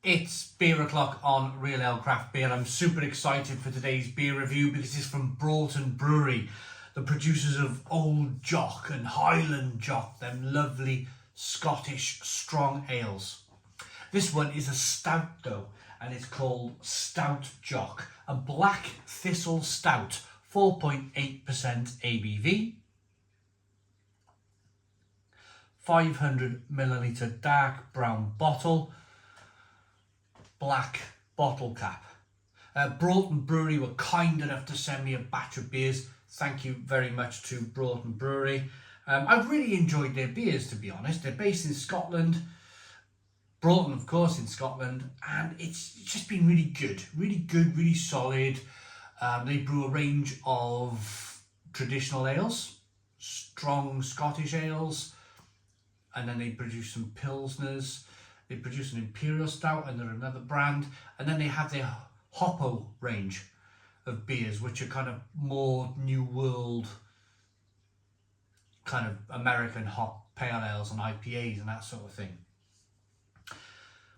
It's beer o'clock on Real Ale Craft Beer. I'm super excited for today's beer review because it's from Broughton Brewery, the producers of Old Jock and Highland Jock, them lovely Scottish strong ales. This one is a stout though, and it's called Stout Jock, a black Thistle Stout, 4.8% ABV. 500ml dark brown bottle, black bottle cap. Broughton Brewery were kind enough to send me a batch of beers. Thank you very much to Broughton Brewery. I've really enjoyed their beers, to be honest. They're based in Scotland, Broughton of course in Scotland, and it's just been really good, really solid. They brew a range of traditional ales, strong Scottish ales, and then they produce some Pilsners. They produce an Imperial Stout and they're another brand. And then they have their Hoppo range of beers, which are kind of more New World, kind of American hop pale ales and IPAs and that sort of thing.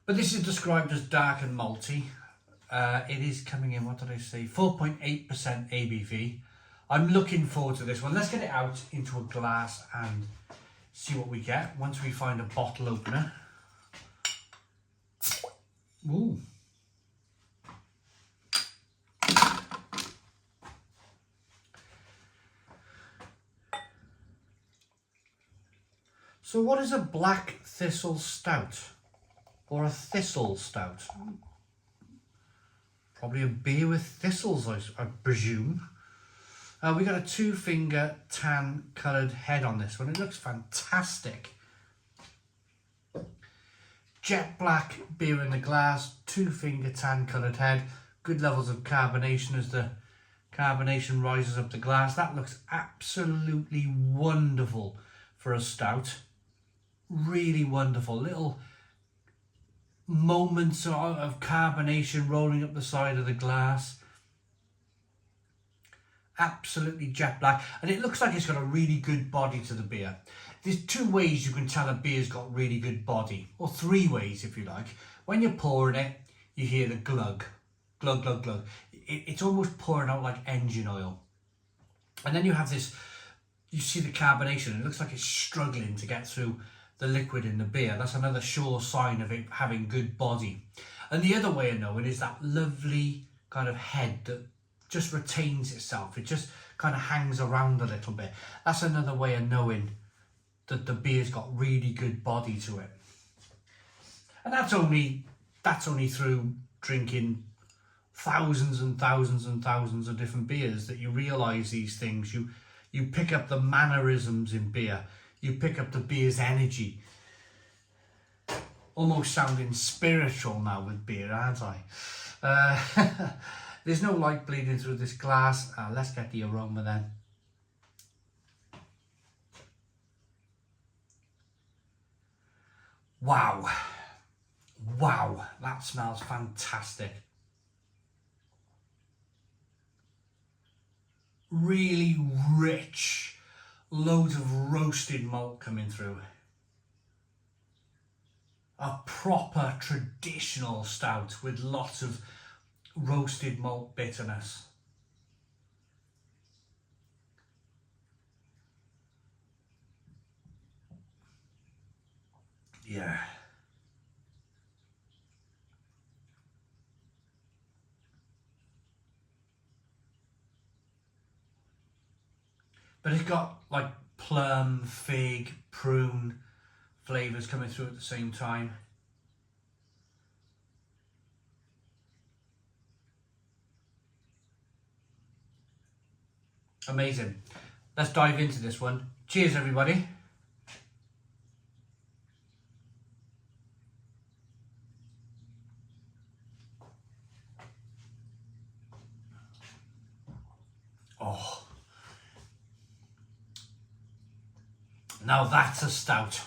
But this is described as dark and malty. It is coming in, what did I say, 4.8% ABV. I'm looking forward to this one. Let's get it out into a glass and see what we get once we find a bottle opener. Ooh. So what is a black Thistle Stout? Or a Thistle Stout? Probably a beer with thistles, I presume. We got a 2-finger tan coloured head on this one. It looks fantastic. Jet black beer in the glass, 2-finger tan coloured head. Good levels of carbonation as the carbonation rises up the glass. That looks absolutely wonderful for a stout. Really wonderful. Little moments of carbonation rolling up the side of the glass. Absolutely jet black, and it looks like it's got a really good body to the beer. There's 2 ways you can tell a beer's got really good body, or 3 ways if you like. When you're pouring it, you hear the glug, glug, glug, glug. It's almost pouring out like engine oil. And then you have this, you see the carbonation, and it looks like it's struggling to get through the liquid in the beer. That's another sure sign of it having good body. And the other way of knowing is that lovely kind of head that just retains itself. It just kind of hangs around a little bit. That's another way of knowing that the beer's got really good body to it. And that's only through drinking thousands and thousands and thousands of different beers that you realise these things. You pick up the mannerisms in beer. You pick up the beer's energy. Almost sounding spiritual now with beer, aren't I? There's no light bleeding through this glass. Let's get the aroma then. Wow. Wow, that smells fantastic. Really rich, loads of roasted malt coming through. A proper traditional stout with lots of roasted malt bitterness. Yeah. But it's got like plum, fig, prune flavours coming through at the same time. Amazing. Let's dive into this one. Cheers, everybody. Oh. Now that's a stout.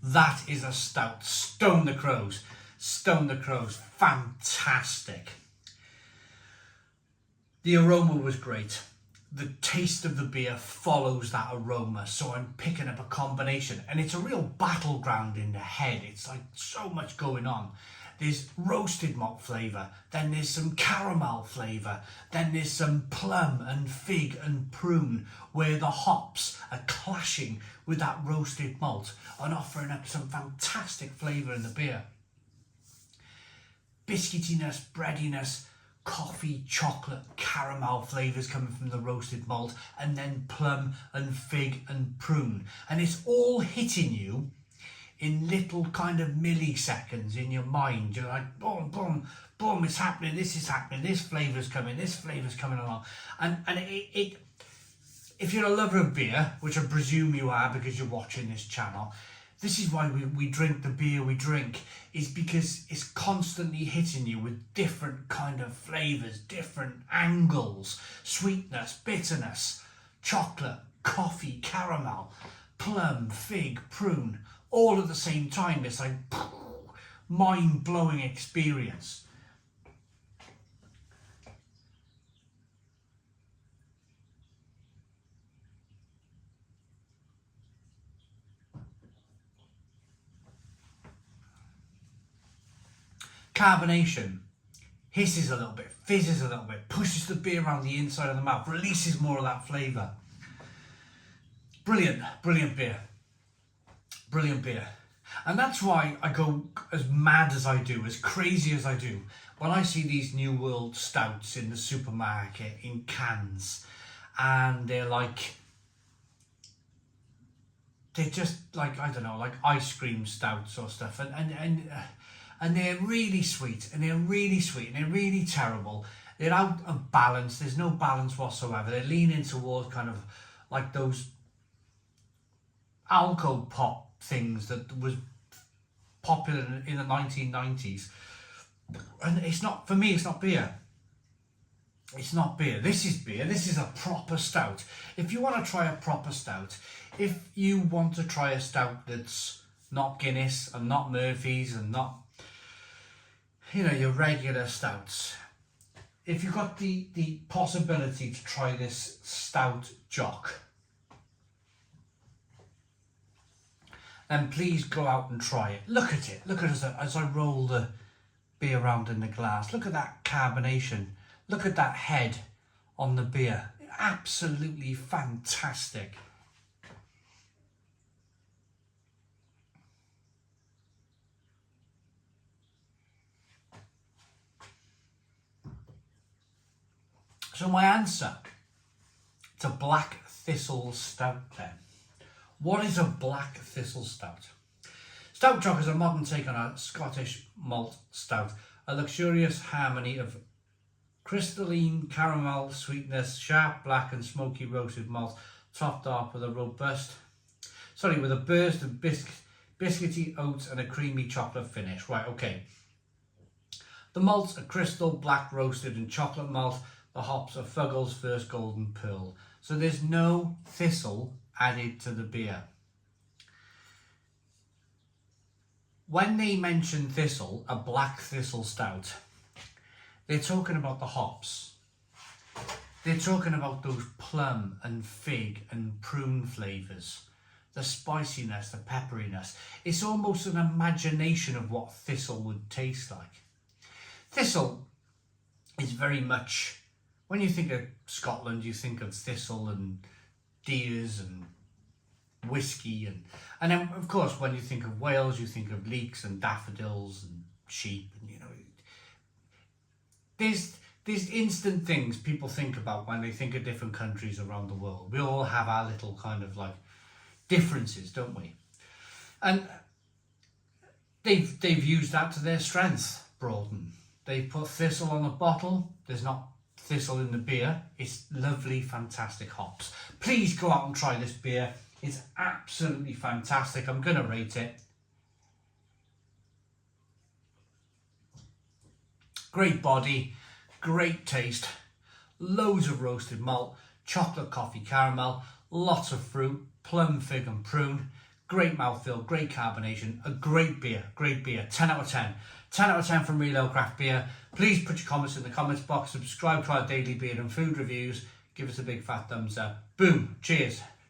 That is a stout. Stone the crows. Stone the crows. Fantastic. The aroma was great. The taste of the beer follows that aroma, so I'm picking up a combination, and it's a real battleground in the head. It's like so much going on. There's roasted malt flavour, then there's some caramel flavour, then there's some plum and fig and prune, where the hops are clashing with that roasted malt and offering up some fantastic flavour in the beer. Biscuitiness, breadiness, coffee, chocolate, caramel flavours coming from the roasted malt, and then plum and fig and prune. And it's all hitting you in little kind of milliseconds in your mind. You're like, boom, boom, boom, it's happening, this is happening, this flavour's coming, this flavour's coming along. And it if you're a lover of beer, which I presume you are because you're watching this channel, this is why we drink the beer we drink, is because it's constantly hitting you with different kind of flavours, different angles, sweetness, bitterness, chocolate, coffee, caramel, plum, fig, prune, all at the same time. It's like mind-blowing experience. Carbonation hisses a little bit, fizzes a little bit, pushes the beer around the inside of the mouth, releases more of that flavour. Brilliant, brilliant beer. Brilliant beer. And that's why I go as mad as I do, as crazy as I do, when I see these New World stouts in the supermarket in cans, and they're just like, I don't know, like ice cream stouts or stuff, and they're really sweet, and they're really sweet, and they're really terrible. They're out of balance. There's no balance whatsoever. They're leaning towards kind of like those alco pop things that was popular in the 1990s. And it's not, for me, it's not beer. It's not beer. This is beer. This is a proper stout. If you want to try a proper stout, if you want to try a stout that's not Guinness and not Murphy's and not, you know, your regular stouts, if you've got the possibility to try this Stout Jock, then please go out and try it. Look at it. Look at it as I roll the beer around in the glass. Look at that carbonation. Look at that head on the beer. Absolutely fantastic. So my answer to Black Thistle Stout then. What is a Black Thistle Stout? Stout Jock is a modern take on a Scottish malt stout, a luxurious harmony of crystalline caramel sweetness, sharp black and smoky roasted malt, topped off with a with a burst of biscuity oats and a creamy chocolate finish. Right, okay. The malts are crystal, black roasted and chocolate malt. The hops are Fuggles First Golden Pearl. So there's no thistle added to the beer. When they mention thistle, a Black Thistle Stout, they're talking about the hops. They're talking about those plum and fig and prune flavours. The spiciness, the pepperiness. It's almost an imagination of what thistle would taste like. Thistle is very much, when you think of Scotland, you think of thistle and deers and whiskey, and then of course when you think of Wales, you think of leeks and daffodils and sheep, and you know, there's instant things people think about when they think of different countries around the world. We all have our little kind of like differences, don't we? And they've used that to their strength. Broughton, they've put thistle on the bottle. There's not thistle in the beer. It's lovely, fantastic hops. Please go out and try this beer. It's absolutely fantastic. I'm gonna rate it. Great body, great taste, loads of roasted malt, chocolate, coffee, caramel, lots of fruit, plum, fig and prune. Great mouthfeel, great carbonation, a great beer, 10 out of 10. 10 out of 10 from Real Ale Craft Beer. Please put your comments in the comments box, subscribe to our daily beer and food reviews, give us a big fat thumbs up. Boom, cheers.